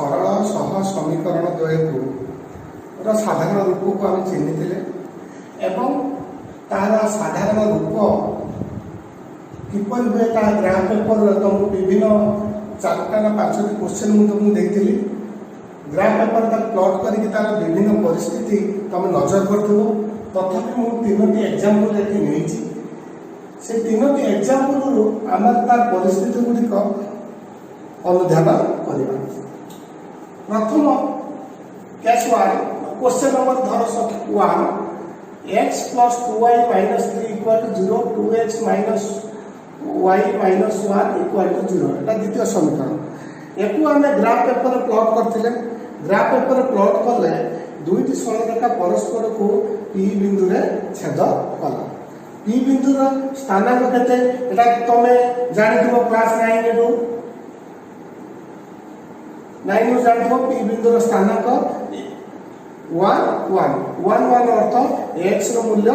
सरल सह समीकरण द्वयकु साधारण रूप को आम चिन्हीले एवं तार साधारण रूप किपर हुए ता ग्राफ पेपर तुमको विभिन्न 4टा ना 5टी क्वेश्चन मुझे देती ग्राफ पेपर तक प्लॉट करके तार विभिन्न परिस्थिति तुम नजर कर तथापि मुझे 3टी एग्जांपल ये नहीं से 3टी एग्जांपल आम तार परिस्थिति गुड़िक अनुधान करवा। प्रथम केस 1 क्वेश्चन नंबर धर 1 x + 2y - 3 = 0 2x - y - 1 = 0 এটা দ্বিতীয় সমীকরণ। একু আমি গ্রাফ পেপারে প্লট করলে গ্রাফ পেপারে প্লট কলে দুইটি সরলরেখা পরস্পর को p बिंदु रे छेद कला p बिंदु रो स्थानांक केते एटा तमे जानिथिबो क्लास 9 रो 9 रो जानिथिबो p बिंदु रो स्थानांक 1 1 1 1 अर्थ x रो मूल्य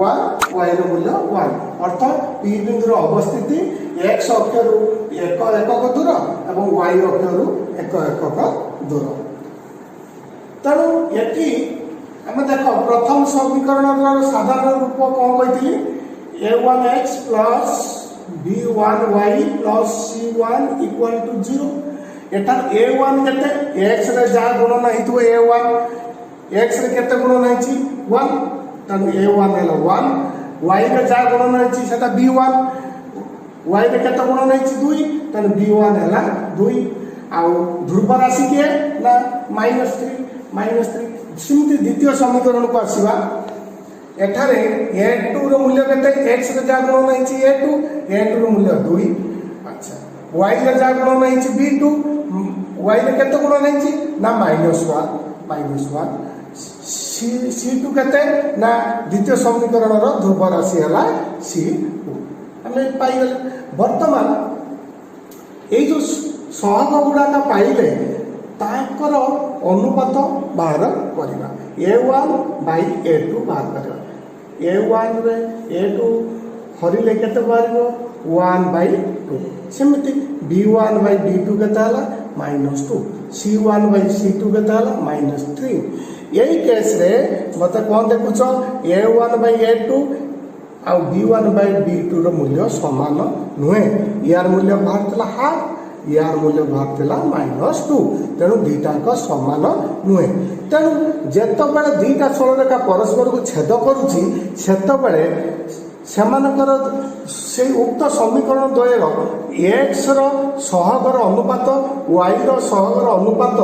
1 y रो मूल्य 1 अर्थ p बिंदु रो अवस्थिति x अक्ष रो एकक दूर एवं y अक्ष रो एकक दूर। तेणु एटी आम देख प्रथम समीकरण साधारण रूप कौन कही a1x + b1y + c1 = 0 एटा a1 केते x रे जा गुणन हेतु a1 x रे केते गुणन हेछि 1 तन a1 हला 1 y रे जा गुणन हेछि सेटा b1 y रे केते गुणन हेछि 2 तन b1 हला 2 आ ध्रुव राशि के ना -3 सिमती द्वितीय समीकरण को आसीबा एठारे a2 रो मूल्य केते x रे जा गुणन हेछि a2 रो मूल्य 2 अच्छा y रे जा गुणन हेछि b2 y रे केते गुणन हेछि ना -1 c2 केते ना द्वितीय समीकरण रो ध्रुव राशि हला c2 हमें पाइल। वर्तमान ए जो सहग गुडा का पाइले ताकर अनुपात बाहर करवा a1 / a2 बाहर करवा a1 रे a2 हरिले केते बाहर 1/2 सेमति b1 / b2 केते हला -2 c1 / c2 केते हला -3 यही केस रे मते कोन देखुछ a1 / a2 आ b1 / b2 रो मूल्य समान नुहे यार मूल्य बाहर तला हाफ यार मूल्य बाहर तला -2 तेणु दीटा समान नुहे। तेणु जेत बेले दीटा सरलरेखा परस्पर को छेद करुछि सेत बेले सेमानकर से उक्त समीकरण द्वयर x रो सहगर अनुपात y रो सहगर अनुपात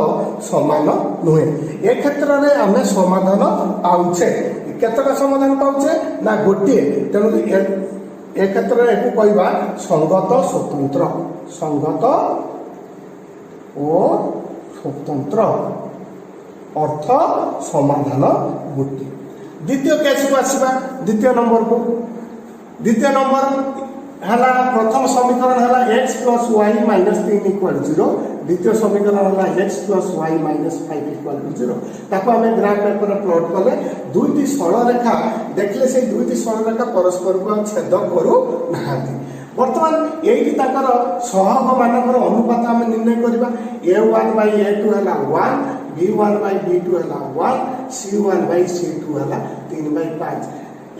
समान नुहे। ए क्षेत्र में आम समाधान पाउछे केतटा समाधान पाउछे ना गोटे तेणु ए क्षेत्र में एक कहवा संगत और स्वतंत्र अर्थ समाधान गोटे। द्वितीय केस को आसवा द्वितीय नंबर हला प्रथम समीकरण हला x + y - 3 = 0 द्वितीय समीकरण हला x + y - 5 = 0 ताको हमें ग्राफ पेपर प्लॉट कले दुईटी सरलरेखा देखले से दुईटी सरलरेखा परस्पर को छेद करू नाहांती। वर्तमान यही ताकर सहग मानकर अनुपात आम निर्णय करबा a1 / a2 हला 1 b1 / b2 हला 1 c1 / c2 हला 3/5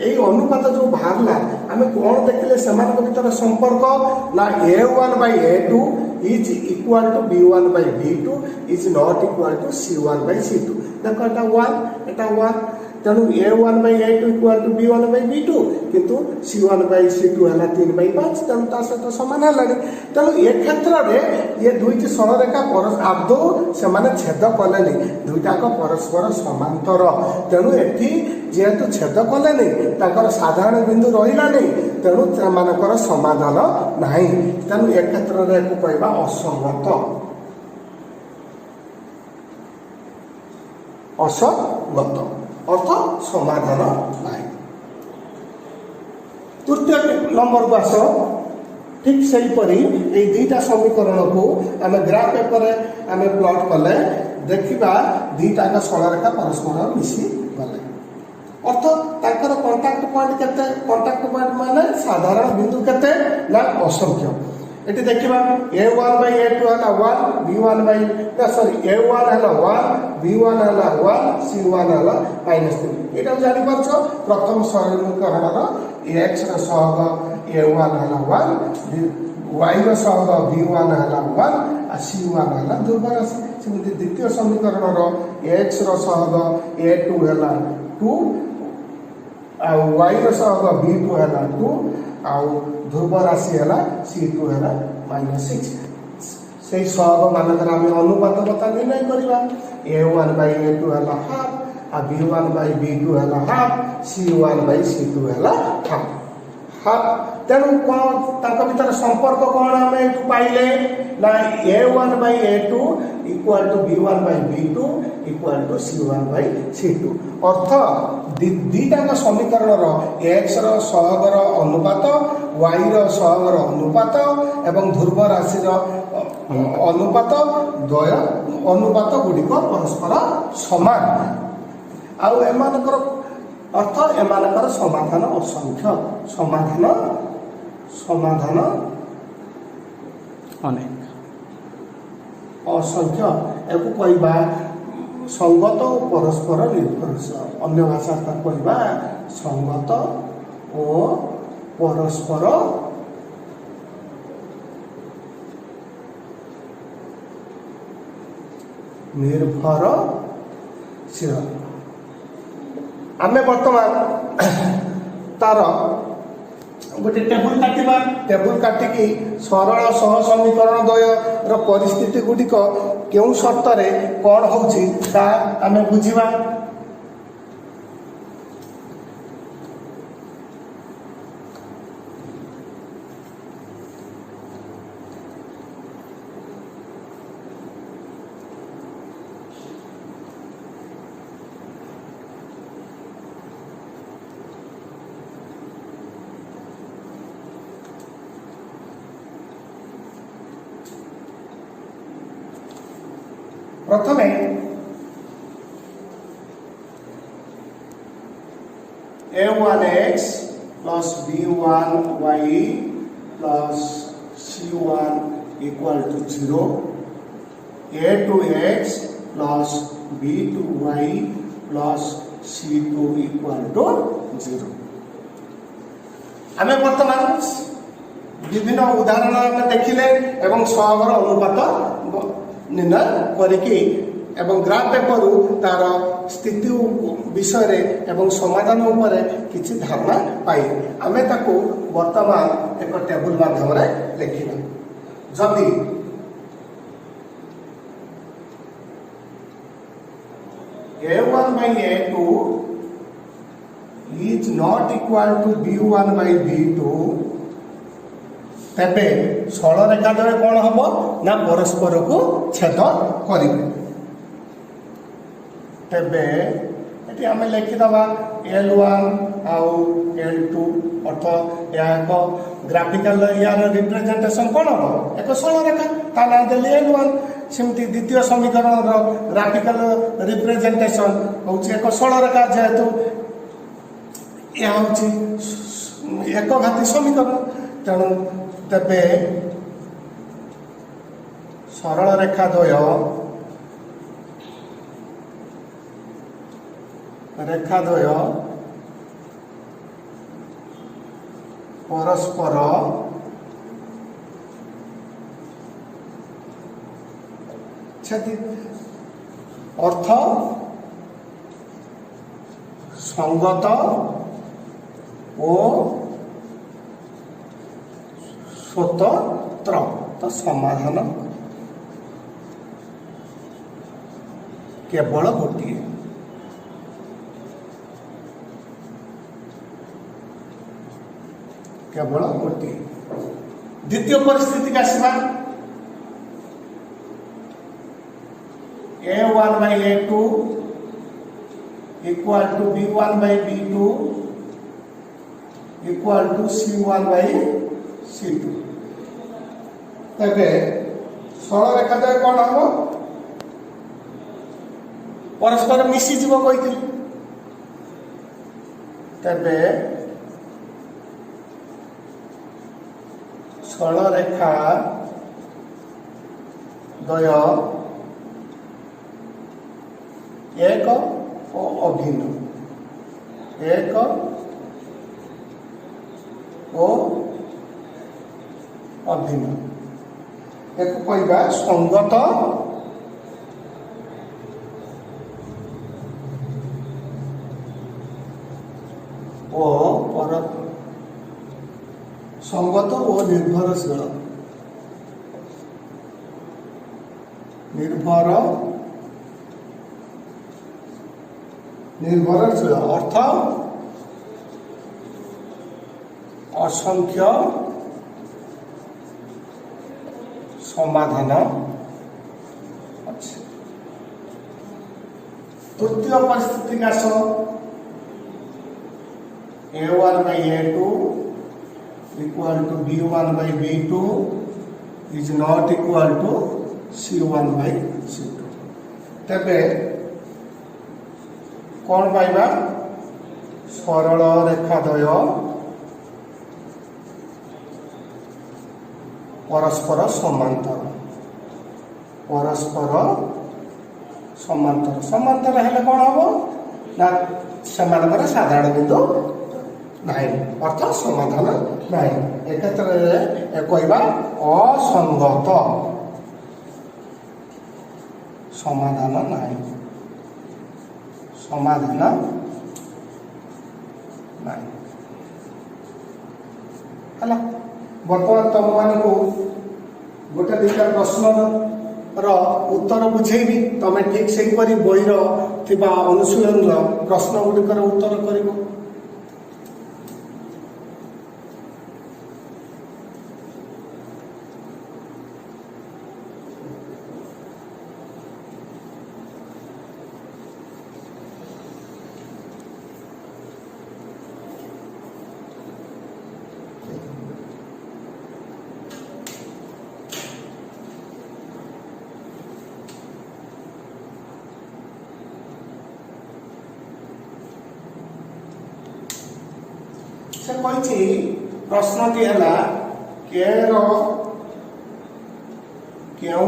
यही अनुपात जो बाहरला आम कौन देखले समान भीतर संपर्क ना a1 / a2 is equal to b1 / b2 is not equal to c1 / c2 देखो एटा 1 तेणु a1 / a2 equal to b1 / b2 किंतु c1 / c2 हला 3/5 तेणु ता सहित समान हलानी। तेणु ए क्षेत्र में ये दुईटी सरलरेखा आदौ से छेद कले दुईटाक परस्पर समांतर तेणु एठी जेहेतु छेद कले साधारण बिंदु रहा तेणु सेमानकर समाधान नाही तेणु ए क्षेत्र में कहवा असंगत अर्थ समाधान नाही। तृतीय नंबर को आस ठीक से ही दुईटा समीकरण को आम ग्राफ पेपर आम प्लॉट कले देखा दुईटा का सरलरेखा परस्पर मिसी गले अर्थ ताकर कांटेक्ट पॉइंट केते कांटेक्ट पॉइंट माने साधारण बिंदु केते ना असंख्य एटी देखिबा a1 by a2 हला 1 b1 by सॉरी a1 हला 1 b1 हला 1 c1 हला -3 एटा जानि परछो प्रथम समीकरण रो x रो सहग a1 हला 1 y रो सहग b1 हला 1 आ c1 हला ध्रुव राशि सेमति द्वितीय समीकरण रो x रो सहग a2 हला 2 आ y रो सहग b2 हला 2 आ ध्रुव राशि है C2 है -6 से सहग मानकर आम अनुपात बता निर्णय करवा a1 by a2 है half uh b1 by b2 है हाफ c1 by c2 है हाफ तेणु कौन भर संपर्क कौन आम ये पाइले ना a1 by a2 equal to b1 by b2 equal to c1 by c2 अर्थ दीटा समीकरण रो x रो सहगर अनुपात y रो सहगर अनुपात एवं ध्रुव राशि अनुपात द्वय अनुपात गुड़िक परस्पर समान आउ एमानकर अर्थ एमानकर समाधान असंख्य समाधान अनेक असंख्य एको कहबा संगत और परस्पर निर्भरशील अन्य भाषा कहबा संगत और परस्पर निर्भरशील आमे वर्तमान तार गोटे टेबुल काटिकी सरल सह समीकरण द्वयर परिस्थिति गुड़िक केउं शर्त रे कौन होउछि ता आमे बुझिबा प्रथमे a1x plus b1y plus c1 equal to 0 a2x plus b2y plus c2 equal to 0 आमे वर्तमान विभिन्न उदाहरण देखिले एवं सहगर अनुपात निर्णय करके एवं ग्राफ पेपर तार स्थिति विषय एवं समाधान उपर किसी धारणा पाई आमे ताको वर्तमान एक टेबुल माध्यम रे लिखिबा जदि a1 by a2 is not equal to b1 by b2 तेबे सरल रेखा द्वय कौन हम ना परस्पर को छेद करेंगे तेबे ये आम लिखिदबा L1 आउ L2 अर्थ एक ग्राफिकल यार रिप्रेजेंटेशन कौन हम एक सरल रेखा ता ना देली L1 सेमती द्वितीय समीकरण ग्राफिकल रिप्रेजेंटेशन होची एक सरल रेखा जेहेतु या होची एक घाती समीकरण तेणु तेबे सरल रेखा द्वय परस्पर छेदित अर्थ संगत और स्वतंत्र तो समाधान केवल गोटे द्वितीय परिस्थिति का सीमा a1 by a2 equal to b1 by b2 equal to c1 by c2 तेबे सरल रेखा द्वय कौन हम परस्पर मिसी जीव कही तेबे सरलरेखा द्वय एक और अभिन्न एक और अभिन्न एक कहवा संगत और संगत और निर्भरशील निर्भरशील अर्थ असंख्य समाधान अच्छे। तृतीय परिस्थिति का A1 by A2 equal to B1 by B2 is not equal to C1 by C2। तेबे कौन पाइबा सरल रेखाद्वय परस्पर समांतर समांतर हेले कौन हम ना से साधारण बिंदु नहीं अर्थ समाधान नहीं। एक कहवा असंगत समाधान नहीं समाधान नहीं है। बर्तमान तुम मान को गोटे दुटा प्रश्न उत्तर बुझेबी तमें ठीक से बहीर थिबा अनुशीलन प्रश्न गुड़िकर उत्तर कर। से कही प्रश्नटी है क्यों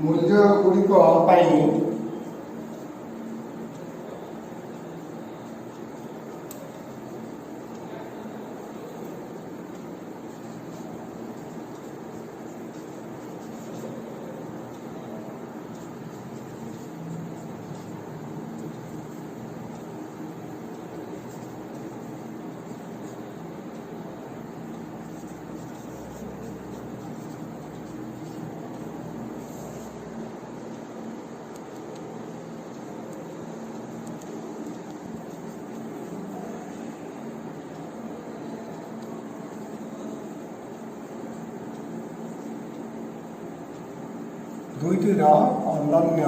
मूल्य गुड़िक दुईटीर अनन्य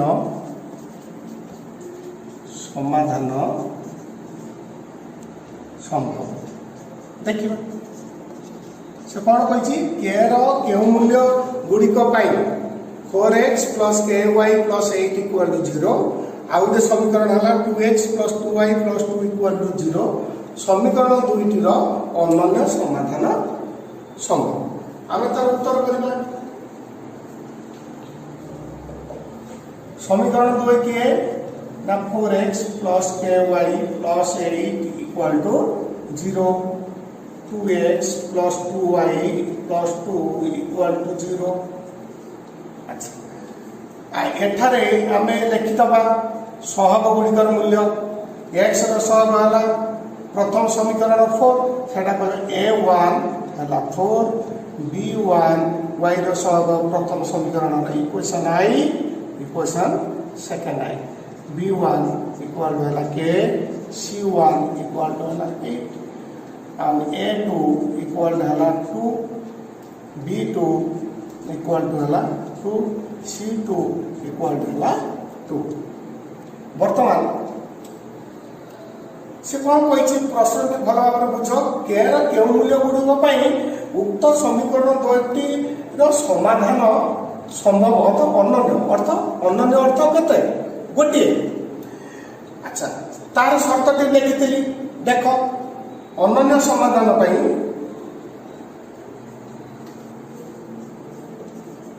समाधान संभव देखिए से कौन कही के मूल्य गुड़िक 4x plus ky plus 8 equal to 0 आउ गोटे समीकरण है 2x plus 2y plus 2 equal to 0 समीकरण दुईटीर अनन्य समाधान संभव आम तार उत्तर करवा। समीकरण दुई किए ना 4x plus ky plus 8 equal to 0 2x plus 2y plus 2 equal to 0। अच्छा एठारे आम लिखिदबा सहग गुड़िकर मूल्य x सहग है प्रथम समीकरण 4 से A1 है 4 B1 y सहग प्रथम समीकरण इक्वेशन आई इक्वेशन सेकेंड आई B1 इक्वल टू है k C1 इक्वल टू है 8 और A2 इक्वल है 2 B2 इक्वल टू है 2 C2 इक्वल टू है 2। वर्तमान से कौन कही प्रश्न भल भाव बुझ के मूल्य गुड़िक उक्त समीकरण द्वयटीर समाधान संभव अर्थ अनन्य अर्थ केते गोटे। अच्छा तार शर्तटी लिखी देख अनन्य समाधान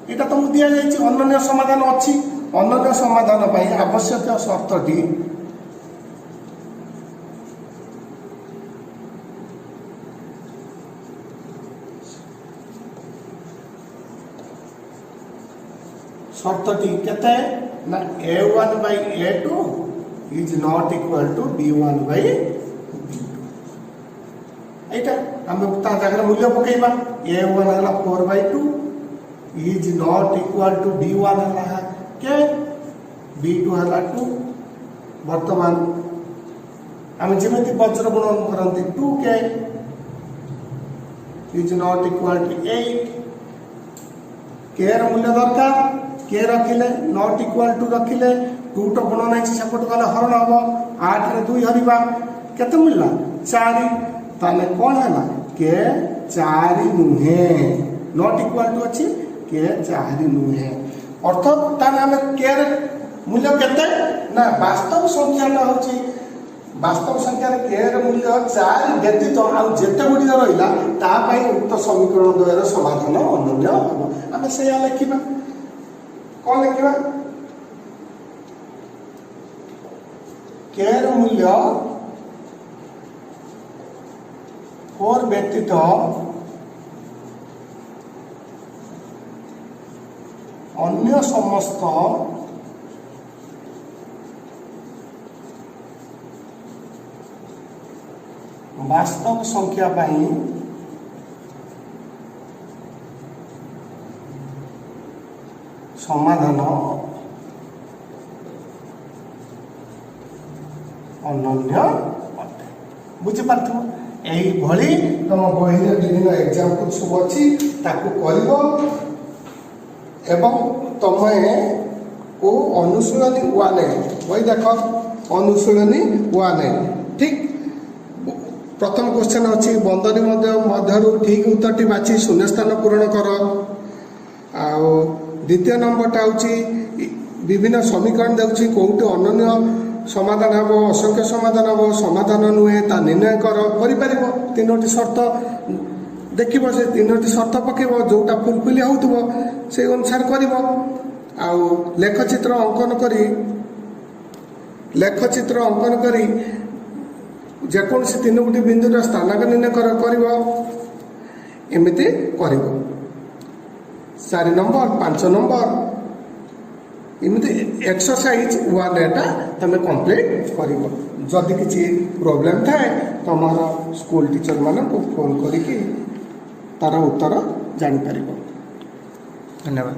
यहाँ तुमको दि जाए अनन्य समाधान अच्छी अनन्य समाधान आवश्यक शर्तटी शर्तटी केते ना a1 by a2 is not equal to b1 by b2 एटा हम ता जगह मूल्य पकेबा a1 हला 4 by 2 is not equal to b1 हला के b2 हला 2 वर्तमान हम जेमिति वज्र गुणन करंती 2 के is not equal to 8 के र मूल्य दरकार के रखिले नॉट इक्वल टू रखिले 2 तो गुण नहीं सेपट गले हरण हम 8 रे 2 हरिबा केते मिलला 4 ताने कोन हला के 4 नुहे नॉट इक्वल टू अछि के 4 नुहे अर्थात ताने हम के रे मूल्य केते ना वास्तव संख्या ना होची वास्तव संख्या रे के रे मूल्य 4 व्यतीत आ जेते गुडी रहिला ता पई उक्त समीकरण द्वयर समाधान अनन्य हो हम सेया लिखिबा कौन लिखा केर मूल्य 4 व्यतीत अन्य समस्त वास्तव संख्या पाई समाधान अनन्य अटे बुझीपार यही भली तुम बही विभिन्न एग्जाम्पल सब अच्छी ताकू कर एवं तुम्हें को अनुशीलनी 1 बही देख अनुशीलनी 1 ठीक प्रथम क्वेश्चन अच्छी बंदनी मध्य ठीक उत्तर बाछी शून्य स्थान पूरण कर आओ द्वितीय नंबरटा हूँ विभिन्न समीकरण देखुची कौटी अनन्य समाधान हम असंख्य समाधान हम समाधान नुहे ता निर्णय कर तीनोटी शर्त देख से तीनोटी शर्त पकेब जोटा फुलफिल हो से अनुसार कर लेखचित्र अंकन करी जेकोसी तीन गोटी बिंदुर स्थानक निर्णय कर एमती कर 4 नंबर 5 नंबर इमती एक्सरसाइज 1 एटा तमे कंप्लीट करिवो जदि किछि प्रॉब्लम थाए तमारा स्कूल टीचर माने को फोन करिकि तार उत्तर जानि परिबो धन्यवाद।